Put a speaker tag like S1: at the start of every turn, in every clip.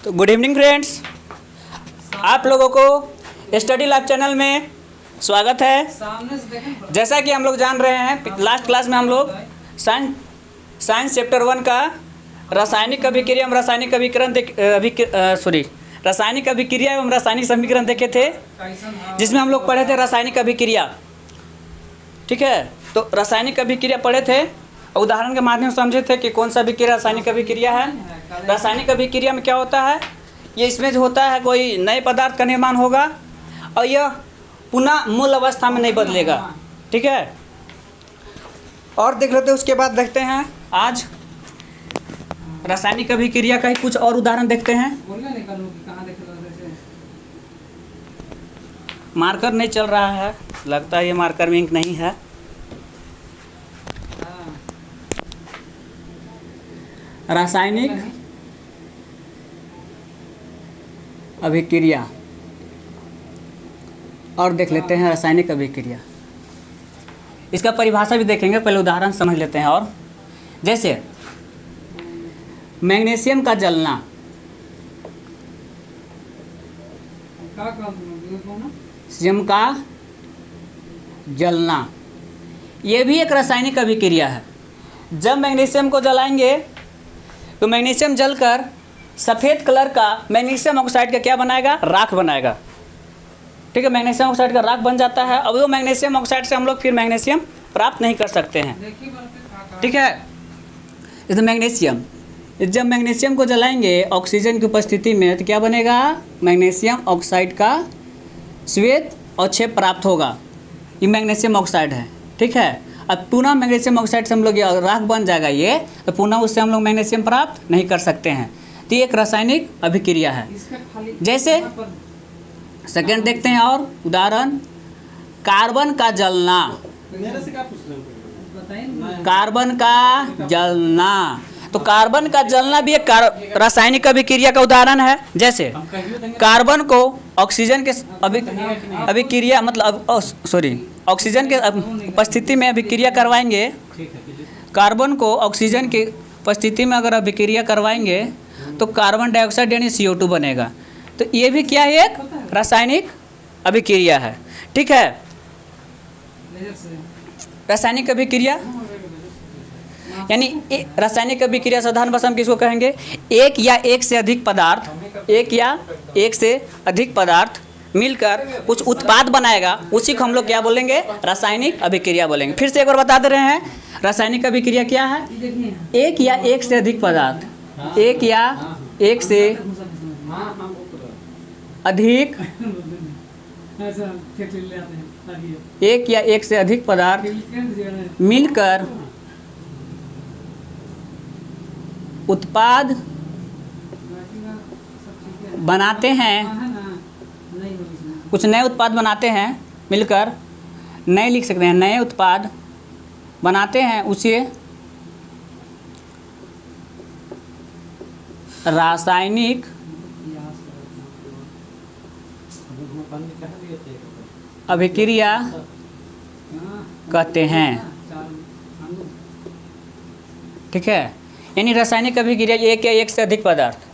S1: तो good evening friends, आप लोगों को स्टडी लैब चैनल में स्वागत है। जैसा कि हम लोग जान रहे हैं, लास्ट क्लास में हम लोग साइंस चैप्टर 1 का रासायनिक अभिक्रिया एवं रासायनिक अभिकरण रासायनिक अभिक्रिया एवं रासायनिक समीकरण देखे थे, जिसमें हम लोग पढ़े थे रासायनिक अभिक्रिया। ठीक है, तो रासायनिक अभिक्रिया पढ़े थे, उदाहरण के माध्यम से समझे थे कि कौन सा अभिक्रिया रासायनिक अभिक्रिया है। रासायनिक अभिक्रिया में क्या होता है, ये इसमें जो होता है कोई नए पदार्थ का निर्माण होगा और यह पुनः मूल अवस्था में नहीं बदलेगा। ठीक है, और देख लेते हैं, उसके बाद देखते हैं आज रासायनिक अभिक्रिया का ही कुछ और उदाहरण देखते हैं। मार्कर नहीं चल रहा है, लगता है ये मार्कर में इंक नहीं है। रासायनिक अभिक्रिया और देख लेते हैं रासायनिक अभिक्रिया। इसका परिभाषा भी देखेंगे, पहले उदाहरण समझ लेते हैं। और जैसे मैग्नीशियम का जलना, मैग्नीशियम का जलना ये भी एक रासायनिक अभिक्रिया है। जब मैग्नीशियम को जलाएंगे तो मैग्नीशियम जलकर सफ़ेद कलर का मैग्नीशियम ऑक्साइड का क्या बनाएगा, राख बनाएगा। ठीक है, मैग्नीशियम ऑक्साइड का राख बन जाता है। अब वो मैग्नीशियम ऑक्साइड से हम लोग फिर मैग्नीशियम प्राप्त नहीं कर सकते हैं। ठीक है, इस मैग्नीशियम, जब मैग्नीशियम को जलाएंगे ऑक्सीजन की उपस्थिति में तो क्या बनेगा, मैग्नीशियम ऑक्साइड का श्वेत अवक्षेप प्राप्त होगा। ये मैग्नीशियम ऑक्साइड है। ठीक है, अब पुनः मैग्नीशियम ऑक्साइड से हम लोग राख बन जाएगा ये, तो पुनः उससे हम लोग मैग्नीशियम प्राप्त नहीं कर सकते हैं। तो ये एक रासायनिक अभिक्रिया है। जैसे सेकंड देखते हैं और उदाहरण, कार्बन का जलना। कार्बन का जलना, तो कार्बन का जलना भी एक रासायनिक अभिक्रिया का उदाहरण है। जैसे कार्बन को ऑक्सीजन के अभिक्रिया ऑक्सीजन के उपस्थिति में अभिक्रिया करवाएंगे। कार्बन को ऑक्सीजन की उपस्थिति में अगर अभिक्रिया करवाएंगे तो कार्बन डाइऑक्साइड यानी CO2 बनेगा। तो ये भी क्या है, एक रासायनिक अभिक्रिया है। ठीक है, रासायनिक अभिक्रिया यानी रासायनिक अभिक्रिया साधारण भाषा में किसको कहेंगे, एक या एक से अधिक पदार्थ मिलकर कुछ उत्पाद बनाएगा, उसी को हम लोग क्या बोलेंगे, रासायनिक अभिक्रिया बोलेंगे। फिर से एक बार बता दे रहे हैं, रासायनिक अभिक्रिया क्या है, एक या एक से अधिक पदार्थ, एक या एक से अधिक, एक या एक से अधिक पदार्थ मिलकर उत्पाद बनाते हैं, कुछ नए उत्पाद बनाते हैं, मिलकर नए लिख सकते हैं, नए उत्पाद बनाते हैं, उसे रासायनिक अभिक्रिया कहते हैं। ठीक है, यानी रासायनिक अभिक्रिया एक या एक से अधिक पदार्थ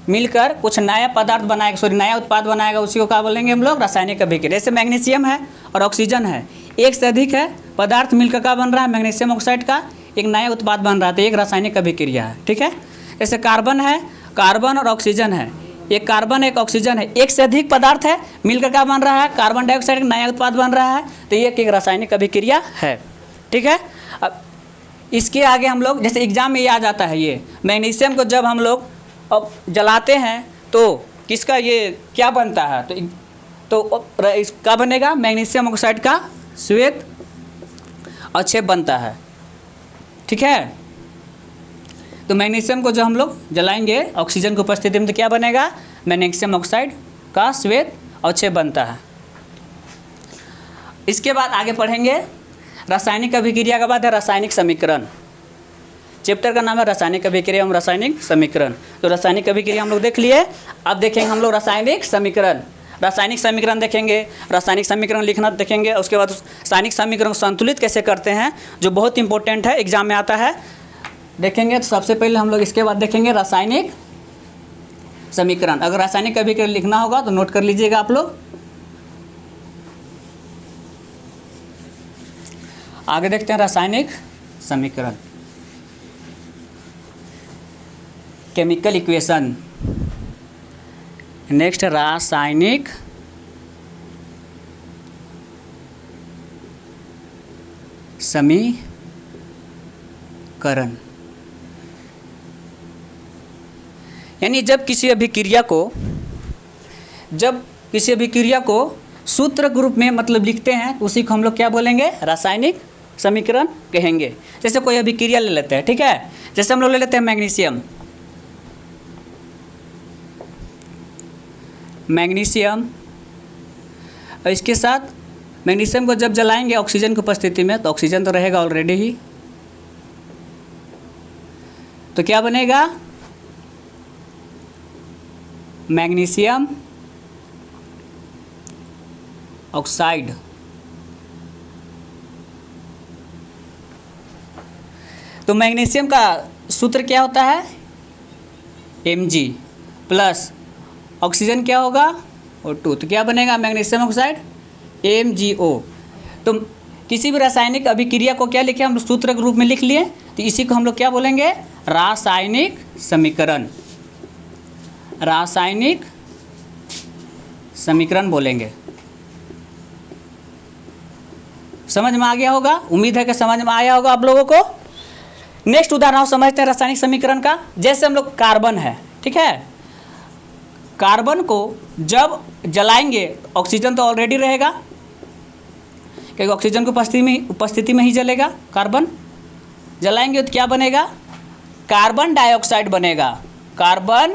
S1: मिलकर कुछ नया पदार्थ बनाएगा, नया उत्पाद बनाएगा, उसी को क्या बोलेंगे हम लोग, रासायनिक अभिक्रिया। जैसे मैग्नीशियम है और ऑक्सीजन है, एक से अधिक है पदार्थ मिलकर क्या बन रहा है, मैग्नीशियम ऑक्साइड का एक नया उत्पाद बन रहा है, तो एक रासायनिक अभिक्रिया है। ठीक है, जैसे कार्बन है, कार्बन और ऑक्सीजन है, एक कार्बन एक ऑक्सीजन है, एक से अधिक पदार्थ है मिलकर क्या बन रहा है, कार्बन डाइऑक्साइड का नया उत्पाद बन रहा है, तो ये एक रासायनिक अभिक्रिया है। ठीक है, अब इसके आगे हम लोग, जैसे एग्जाम में ये आ जाता है, ये मैग्नीशियम को जब हम लोग अब जलाते हैं तो किसका ये क्या बनता है, तो इसका बनेगा, मैग्नीशियम ऑक्साइड का श्वेत अवक्षेप बनता है। ठीक है, तो मैग्नीशियम को जब हम लोग जलाएंगे ऑक्सीजन की उपस्थिति में तो क्या बनेगा, मैग्नीशियम ऑक्साइड का श्वेत अवक्षेप बनता है। इसके बाद आगे पढ़ेंगे रासायनिक अभिक्रिया के बाद है रासायनिक समीकरण। चैप्टर का नाम है रासायनिक अभिक्रिया एवं रासायनिक समीकरण। तो रासायनिक अभिक्रिया हम लोग देख लिए, अब देखेंगे हम लोग रासायनिक समीकरण। रासायनिक समीकरण देखेंगे, रासायनिक समीकरण लिखना देखेंगे, उसके बाद रासायनिक समीकरण को संतुलित कैसे करते हैं, जो बहुत इंपॉर्टेंट है, एग्जाम में आता है, देखेंगे। तो सबसे पहले हम लोग इसके बाद देखेंगे रासायनिक समीकरण। अगर रासायनिक अभिक्रिया लिखना होगा तो नोट कर लीजिएगा आप लोग। आगे देखते हैं रासायनिक समीकरण, केमिकल इक्वेशन। नेक्स्ट रासायनिक समीकरण, यानी जब किसी अभिक्रिया को सूत्र के रूप में मतलब लिखते हैं तो उसी को हम लोग क्या बोलेंगे, रासायनिक समीकरण कहेंगे। जैसे कोई अभिक्रिया ले लेते हैं, ठीक है, जैसे हम लोग ले लेते हैं मैग्नीशियम, और इसके साथ मैग्नीशियम को जब जलाएंगे ऑक्सीजन की उपस्थिति में तो ऑक्सीजन तो रहेगा ऑलरेडी ही, तो क्या बनेगा, मैग्नीशियम ऑक्साइड। तो मैग्नीशियम का सूत्र क्या होता है, Mg प्लस ऑक्सीजन क्या होगा, O2, तो क्या बनेगा, मैग्नीशियम ऑक्साइड MgO। तो किसी भी रासायनिक अभिक्रिया को क्या लिखे हम सूत्र के रूप में लिख लिए, तो इसी को हम लोग क्या बोलेंगे, रासायनिक समीकरण, रासायनिक समीकरण बोलेंगे। समझ में आ गया होगा, उम्मीद है कि समझ में आया होगा आप लोगों को। नेक्स्ट उदाहरण समझते हैं रासायनिक समीकरण का। जैसे हम लोग कार्बन है, ठीक है, कार्बन को जब जलाएंगे ऑक्सीजन तो ऑलरेडी रहेगा, क्योंकि ऑक्सीजन की उपस्थिति में ही जलेगा। कार्बन जलाएंगे तो क्या बनेगा, कार्बन डाइऑक्साइड बनेगा, कार्बन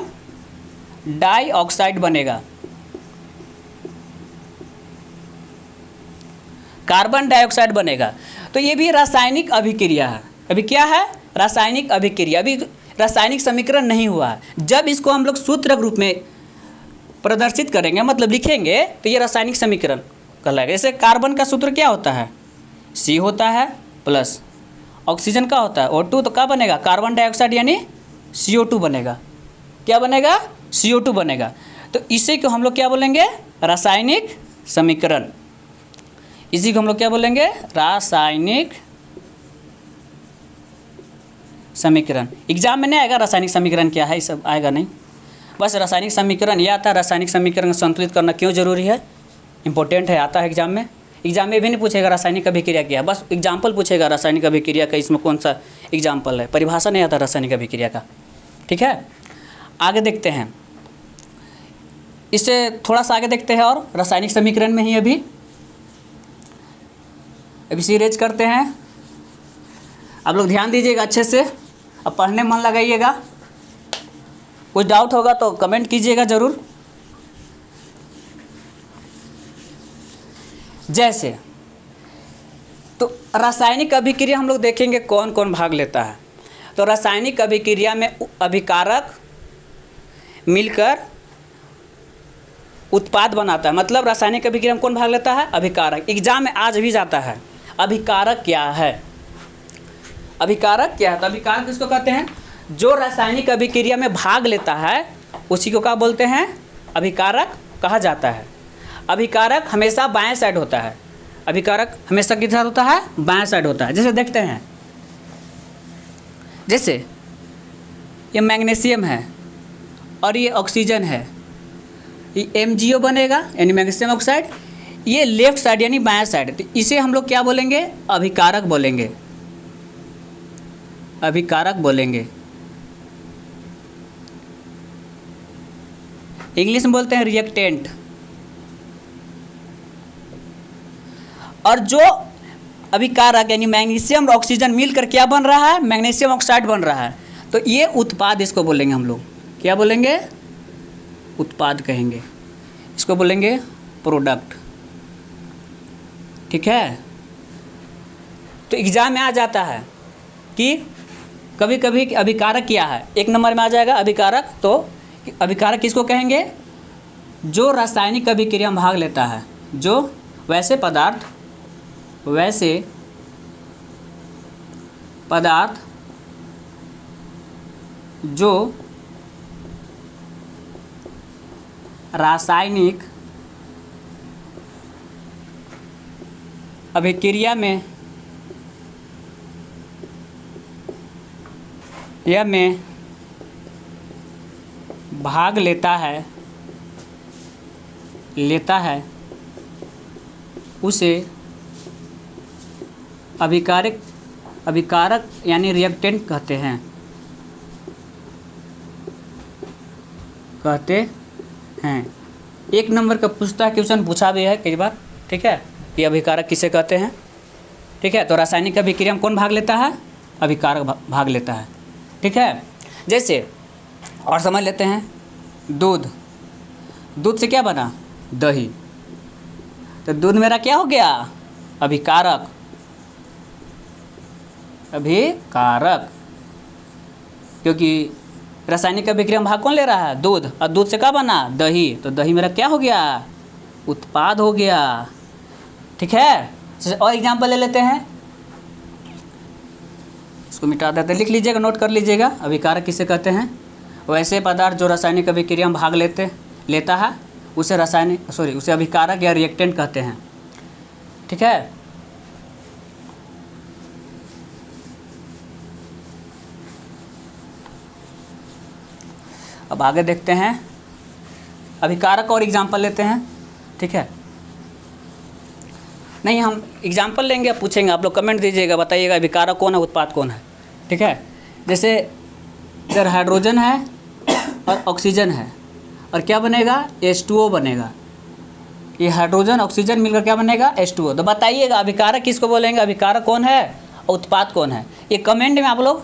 S1: डाइऑक्साइड बनेगा, कार्बन डाइऑक्साइड बनेगा। तो ये भी रासायनिक अभिक्रिया है। अभी क्या है, रासायनिक अभिक्रिया, अभी रासायनिक समीकरण नहीं हुआ है। जब इसको हम लोग सूत्र के रूप में प्रदर्शित करेंगे मतलब लिखेंगे तो ये रासायनिक समीकरण कहलाएगा। जैसे कार्बन का सूत्र क्या होता है, C होता है प्लस ऑक्सीजन का होता है O2, तो क्या बनेगा, कार्बन डाइऑक्साइड यानी CO2 बनेगा। क्या बनेगा, CO2 बनेगा। तो इसी को हम लोग क्या बोलेंगे, रासायनिक समीकरण। इसी को हम लोग क्या बोलेंगे, रासायनिक समीकरण। एग्जाम में नहीं आएगा रासायनिक समीकरण क्या है, ये सब आएगा नहीं, बस रासायनिक समीकरण यह आता है। रासायनिक समीकरण संतुलित करना क्यों जरूरी है, इंपॉर्टेंट है, आता है एग्जाम में। एग्जाम में भी नहीं पूछेगा रासायनिक अभिक्रिया क्या है, बस एग्जाम्पल पूछेगा रासायनिक अभिक्रिया का, इसमें कौन सा एग्जाम्पल है, परिभाषा नहीं आता रासायनिक अभिक्रिया का। ठीक है, आगे देखते हैं, इससे थोड़ा सा आगे देखते हैं और रासायनिक समीकरण में ही अभी सीरीज करते हैं। आप लोग ध्यान दीजिएगा अच्छे से, अब पढ़ने मन लगाइएगा। कुछ डाउट होगा तो कमेंट कीजिएगा ज़रूर। जैसे तो रासायनिक अभिक्रिया हम लोग देखेंगे कौन कौन भाग लेता है। तो रासायनिक अभिक्रिया में अभिकारक मिलकर उत्पाद बनाता है, मतलब रासायनिक अभिक्रिया में कौन भाग लेता है, अभिकारक। एग्जाम में आज भी जाता है, अभिकारक क्या है, अभिकारक क्या है। तो अभिकारक किसको कहते हैं, जो रासायनिक अभिक्रिया में भाग लेता है उसी को क्या बोलते हैं, अभिकारक कहा जाता है। अभिकारक हमेशा बाएं साइड होता है, अभिकारक हमेशा किस साइड होता है, बाएं साइड होता है। जैसे देखते हैं, जैसे ये मैग्नीशियम है और ये ऑक्सीजन है, ये MgO बनेगा यानी मैग्नीशियम ऑक्साइड, ये लेफ्ट साइड यानी बाएं साइड, तो इसे हम लोग क्या बोलेंगे, अभिकारक बोलेंगे, अभिकारक बोलेंगे। इंग्लिश में बोलते हैं रिएक्टेंट। और जो अभिकारक यानी मैग्नीशियम और ऑक्सीजन मिलकर क्या बन रहा है, मैग्नीशियम ऑक्साइड बन रहा है, तो ये उत्पाद इसको बोलेंगे हम लोग, क्या बोलेंगे, उत्पाद कहेंगे, इसको बोलेंगे प्रोडक्ट। ठीक है, तो एग्जाम में आ जाता है कि कभी कभी अभिकारक क्या है, एक नंबर में आ जाएगा अभिकारक। तो अभिकारक किसको कहेंगे, जो रासायनिक अभिक्रिया में भाग लेता है, जो वैसे पदार्थ जो रासायनिक अभिक्रिया में भाग लेता है उसे अभिकारक यानी रिएक्टेंट कहते हैं। एक नंबर का पूछता है, क्वेश्चन पूछा भी है कई बार, ठीक है, ये अभिकारक किसे कहते हैं, ठीक है। तो रासायनिक अभिक्रिया में कौन भाग लेता है? अभिकारक भाग लेता है, ठीक है। जैसे और समझ लेते हैं, दूध से क्या बना? दही। तो दूध मेरा क्या हो गया? अभिकारक। क्योंकि रासायनिक अभिक्रिया में भाग कौन ले रहा है? दूध। और दूध से क्या बना? दही। तो दही मेरा क्या हो गया? उत्पाद हो गया, ठीक है। और एग्जाम्पल ले लेते हैं, इसको मिटा देते हैं, लिख लीजिएगा, नोट कर लीजिएगा। अभिकारक किसे कहते हैं? वैसे पदार्थ जो रासायनिक अभिक्रिया में भाग लेता है उसे उसे अभिकारक या रिएक्टेंट कहते हैं, ठीक है। अब आगे देखते हैं, अभिकारक और एग्जाम्पल लेते हैं, ठीक है। नहीं, हम एग्जाम्पल लेंगे, पूछेंगे, आप लोग कमेंट दीजिएगा, बताइएगा अभिकारक कौन है, उत्पाद कौन है, ठीक है। जैसे इधर हाइड्रोजन है और ऑक्सीजन है, और क्या बनेगा? H2O बनेगा। ये हाइड्रोजन ऑक्सीजन मिलकर क्या बनेगा? H2O। तो बताइएगा अभिकारक किसको बोलेंगे, अभिकारक कौन है और उत्पाद कौन है? ये कमेंट में आप लोग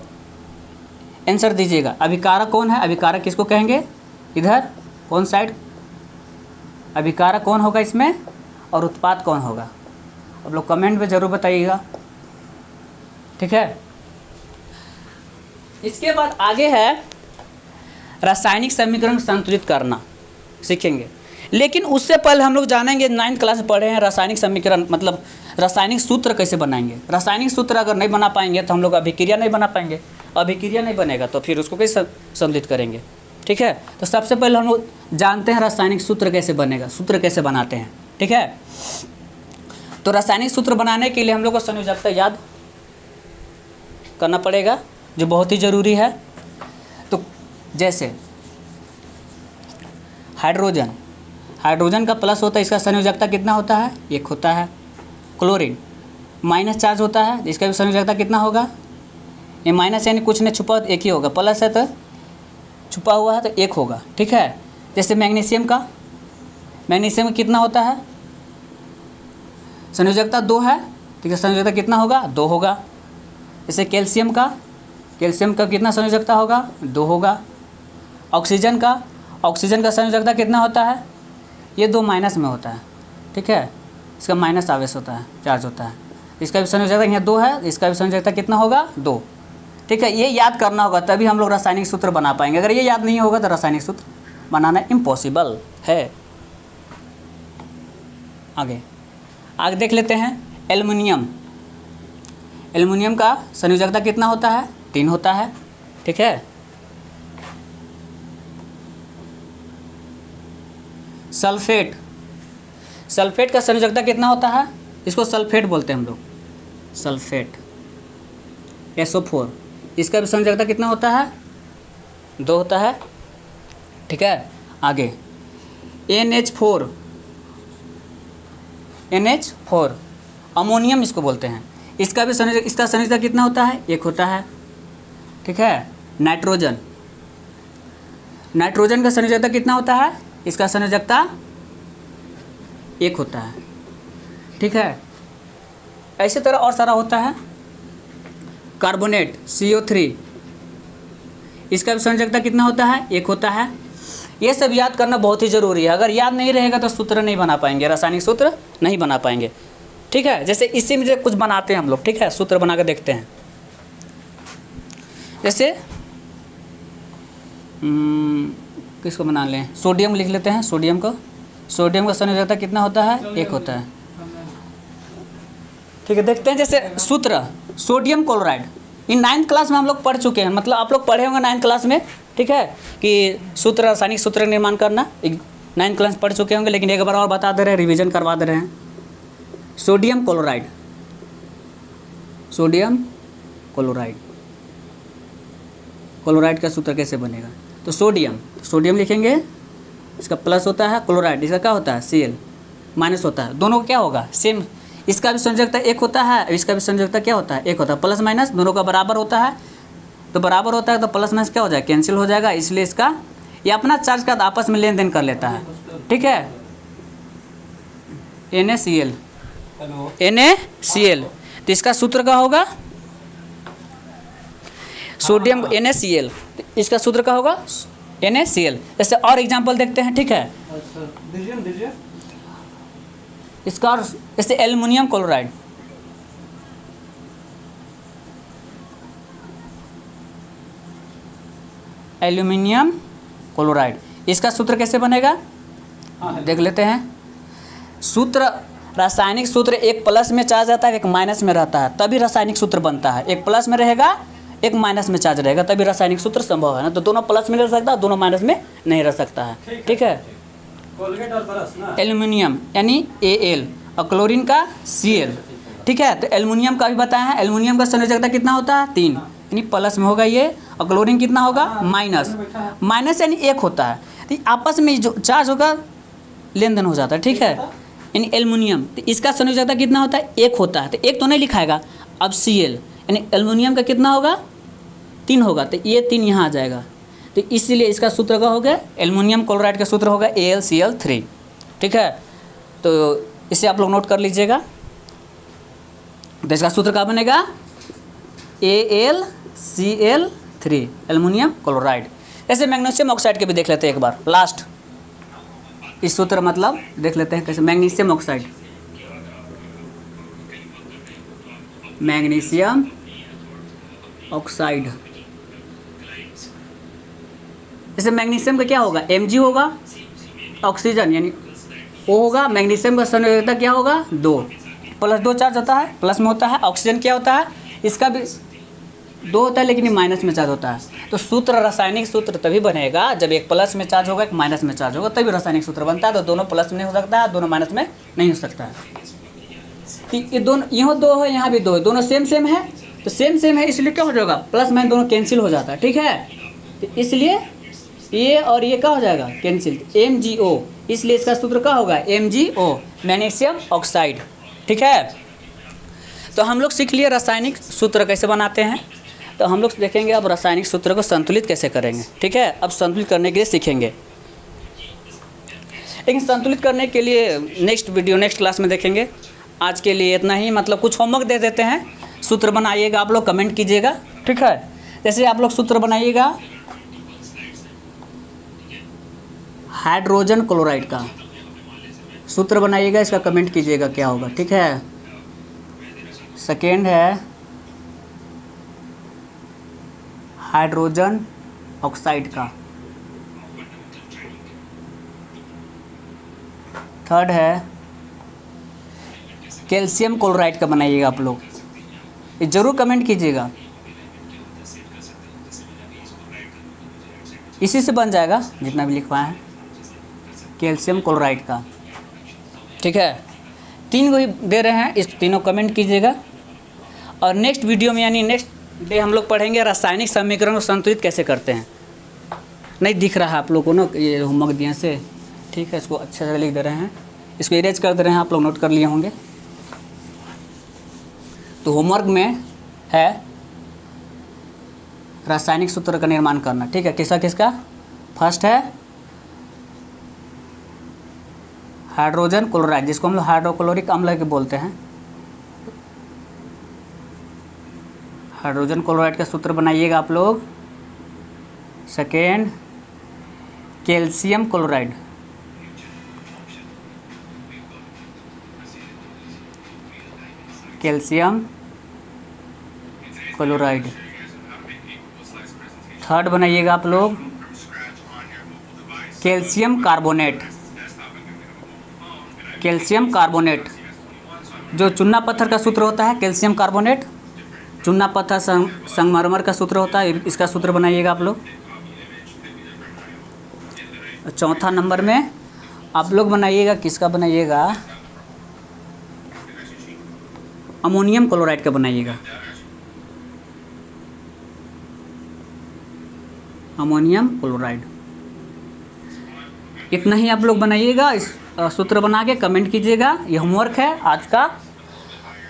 S1: आंसर दीजिएगा। अभिकारक कौन है, अभिकारक किसको कहेंगे? इधर कौन साइड? अभिकारक कौन होगा इसमें और उत्पाद कौन होगा? आप लोग कमेंट में ज़रूर बताइएगा, ठीक है। इसके बाद आगे है रासायनिक समीकरण संतुलित करना सीखेंगे। लेकिन उससे पहले हम लोग जानेंगे, 9th क्लास में पढ़े हैं रासायनिक समीकरण, मतलब रासायनिक सूत्र कैसे बनाएंगे। रासायनिक सूत्र अगर नहीं बना पाएंगे तो हम लोग अभिक्रिया नहीं बना पाएंगे, अभिक्रिया नहीं बनेगा तो फिर उसको कैसे संतुलित करेंगे, ठीक है। तो सबसे पहले हम लोग जानते हैं रासायनिक सूत्र कैसे बनेगा, सूत्र कैसे बनाते हैं, ठीक है। तो रासायनिक सूत्र बनाने के लिए हम लोग को संयोजकता याद करना पड़ेगा, जो बहुत ही ज़रूरी है। तो जैसे हाइड्रोजन का प्लस होता है, इसका संयोजकता कितना होता है? 1 होता है। क्लोरीन माइनस चार्ज होता है, इसका भी संयोजकता कितना होगा? ये माइनस यानी कुछ नहीं छुपा तो 1 ही होगा, प्लस है तो छुपा हुआ है तो 1 होगा, ठीक है। जैसे मैग्नीशियम का कितना होता है? संयोजकता 2 है, ठीक है, संयोजकता कितना होगा? 2 होगा। जैसे कैल्शियम का कितना संयोजकता होगा? 2 होगा। ऑक्सीजन का संयोजकता कितना होता है? ये 2 माइनस में होता है, ठीक है, इसका माइनस आवेश होता है, चार्ज होता है। इसका भी संयोजकता यहाँ 2 है, इसका भी संयोजकता कितना होगा? 2, ठीक है। ये याद करना होगा, तभी हम लोग रासायनिक सूत्र बना पाएंगे। अगर ये याद नहीं होगा तो रासायनिक सूत्र बनाना इम्पॉसिबल है। आगे देख लेते हैं, एल्युमिनियम का संयोजकता कितना होता है? 3 होता है, ठीक है। सल्फेट का संयोजकता कितना होता है? इसको सल्फेट बोलते हैं हम लोग, सल्फेट SO4। इसका भी संयोजकता कितना होता है? 2 होता है, ठीक है। आगे NH4 अमोनियम इसको बोलते हैं, इसका संयोजकता कितना होता है? 1 होता है, ठीक है। नाइट्रोजन का संयोजकता कितना होता है? इसका संयोजकता 1 होता है, ठीक है। ऐसे तरह और सारा होता है। कार्बोनेट CO3, इसका भी संयोजकता कितना होता है? 1 होता है। ये सब याद करना बहुत ही ज़रूरी है। अगर याद नहीं रहेगा तो सूत्र नहीं बना पाएंगे, रासायनिक सूत्र नहीं बना पाएंगे, ठीक है। जैसे इसी में कुछ बनाते हैं हम लोग, ठीक है, सूत्र बना कर देखते हैं। जैसे किसको बना लें? सोडियम लिख लेते हैं। सोडियम का संयोजकता कितना होता है? 1 होता है, ठीक है। देखते हैं जैसे सूत्र सोडियम क्लोराइड, इन 9th क्लास में हम लोग पढ़ चुके हैं, मतलब आप लोग पढ़े होंगे 9th क्लास में, ठीक है, कि सूत्र, रासायनिक सूत्र निर्माण करना 9th क्लास पढ़ चुके होंगे, लेकिन एक बार और बता दे रहे हैं, रिवीजन करवा दे रहे हैं। Sodium chloride, sodium chloride, chloride का सूत्र कैसे बनेगा? तो सोडियम लिखेंगे, इसका प्लस होता है, क्लोराइड इसका क्या होता है Cl माइनस होता है। दोनों का क्या होगा? सेम। इसका भी संयोजकता एक होता है, इसका भी संयोजकता क्या होता है? एक होता है। प्लस माइनस दोनों का बराबर होता है, तो बराबर होता है तो प्लस माइनस क्या हो जाएगा? कैंसिल हो जाएगा। इसलिए इसका ये अपना चार्ज का आपस में लेन देन कर लेता है, ठीक है। NaCl, NaCl, तो इसका सूत्र क्या होगा? सोडियम NaCl, तो इसका सूत्र क्या होगा? NaCl। जैसे और एग्जांपल देखते हैं, ठीक है। दीजिए। इसका और जैसे एल्युमिनियम क्लोराइड, एल्युमिनियम क्लोराइड, इसका सूत्र कैसे बनेगा? देख लेते हैं। सूत्र, रासायनिक सूत्र एक प्लस में चार्ज रहता है, एक माइनस में रहता है, तभी रासायनिक सूत्र बनता है। एक प्लस में रहेगा, एक माइनस में चार्ज रहेगा, तभी रासायनिक सूत्र संभव है ना। तो दोनों प्लस में रह सकता है, दोनों माइनस में नहीं रह सकता है, ठीक है। एल्युमिनियम यानी Al और क्लोरीन का Cl, ठीक है। तो एल्युमिनियम का भी बताया है, एल्युमिनियम का संयोजकता कितना होता है? 3, यानी प्लस में होगा ये, और क्लोरीन कितना होगा? माइनस यानी 1 होता है। तो आपस में जो चार्ज होगा लेन देन हो जाता है, ठीक है। यानी एल्युमिनियम, तो इसका संयोजकता कितना होता है? 1 होता है, तो 1 तो नहीं लिखाएगा। अब Cl यानी एल्युमिनियम का कितना होगा? 3 होगा, तो ये 3 यहाँ आ जाएगा। तो इसीलिए इसका सूत्र का हो गया, एल्युमिनियम क्लोराइड का सूत्र होगा AlCl3, ठीक है। तो इसे आप लोग नोट कर लीजिएगा। तो इसका सूत्र क्या बनेगा? AlCl3, aluminium chloride. ऐसे मैग्नीशियम ऑक्साइड के भी देख लेते हैं एक बार, लास्ट इस सूत्र मतलब देख लेते हैं कैसे। मैग्नीशियम ऑक्साइड, मैग्नीशियम ऑक्साइड, जैसे मैग्नीशियम का क्या होगा? Mg होगा, ऑक्सीजन यानी O होगा। मैग्नीशियम का संयोजकता क्या होगा? 2, +2 चार्ज होता है, प्लस में होता है। ऑक्सीजन क्या होता है? इसका भी 2 होता है, लेकिन ये माइनस में चार्ज होता है। तो सूत्र, रासायनिक सूत्र तभी बनेगा जब एक प्लस में चार्ज होगा, एक माइनस में चार्ज होगा, तभी रासायनिक सूत्र बनता है। तो दोनों प्लस में नहीं हो सकता है, दोनों माइनस में नहीं हो सकता है। ये दोनों, यहाँ 2 है, यहाँ भी 2 है, दोनों सेम है। तो सेम है, इसलिए क्या हो जाएगा? प्लस माइनस दोनों कैंसिल हो जाता है, ठीक है। तो इसलिए ये और ये क्या हो जाएगा? कैंसिल, MgO, इसलिए इसका सूत्र क्या होगा? MgO, मैग्नीशियम ऑक्साइड, ठीक है। तो हम लोग सीख लिए रासायनिक सूत्र कैसे बनाते हैं। तो हम लोग देखेंगे अब रासायनिक सूत्र को संतुलित कैसे करेंगे, ठीक है। अब संतुलित करने के लिए सीखेंगे, लेकिन संतुलित करने के लिए नेक्स्ट वीडियो, नेक्स्ट क्लास में देखेंगे। आज के लिए इतना ही, मतलब कुछ होमवर्क दे देते हैं। सूत्र बनाइएगा, आप लोग कमेंट कीजिएगा, ठीक है। जैसे आप लोग सूत्र बनाइएगा हाइड्रोजन क्लोराइड का सूत्र बनाइएगा, इसका कमेंट कीजिएगा क्या होगा, ठीक है। सेकेंड है हाइड्रोजन ऑक्साइड का, थर्ड है कैल्शियम क्लोराइड का बनाइएगा आप लोग, ये ज़रूर कमेंट कीजिएगा। इसी से बन जाएगा जितना भी लिखवाए हैं, कैल्शियम क्लोराइड का, ठीक है। 3 को ही दे रहे हैं, इस तीनों कमेंट कीजिएगा। और नेक्स्ट वीडियो में यानी नेक्स्ट डे हम लोग पढ़ेंगे रासायनिक समीकरण को संतुलित कैसे करते हैं। नहीं दिख रहा है आप लोगों को ना, ये होमवर्क दिए से, ठीक है। इसको अच्छे से लिख दे रहे हैं, इसको इरेज कर दे रहे हैं, आप लोग नोट कर लिए होंगे। तो होमवर्क में है रासायनिक सूत्र का निर्माण करना, ठीक है। किसका किसका? फर्स्ट है हाइड्रोजन क्लोराइड, जिसको हम लोग हाइड्रोक्लोरिक अम्ल के बोलते हैं। हाइड्रोजन क्लोराइड का सूत्र बनाइएगा आप लोग। Second calcium chloride, calcium chloride. Third बनाइएगा आप लोग कैल्शियम कार्बोनेट, कैल्शियम कार्बोनेट जो चूना पत्थर का सूत्र होता है, कैल्शियम कार्बोनेट चूना पत्थर संगमरमर का सूत्र होता है, इसका सूत्र बनाइएगा आप लोग। चौथा नंबर में आप लोग बनाइएगा, किसका बनाइएगा, अमोनियम क्लोराइड का बनाइएगा, अमोनियम क्लोराइड। इतना ही आप लोग बनाइएगा, इस सूत्र बना के कमेंट कीजिएगा। ये होमवर्क है आज का।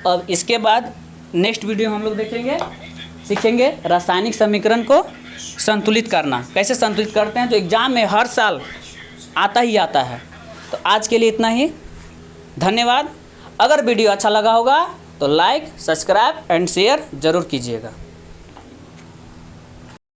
S1: अब इसके बाद नेक्स्ट वीडियो हम लोग देखेंगे, सीखेंगे रासायनिक समीकरण को संतुलित करना, कैसे संतुलित करते हैं, जो एग्ज़ाम में हर साल आता ही आता है। तो आज के लिए इतना ही, धन्यवाद। अगर वीडियो अच्छा लगा होगा तो लाइक, सब्सक्राइब एंड शेयर ज़रूर कीजिएगा।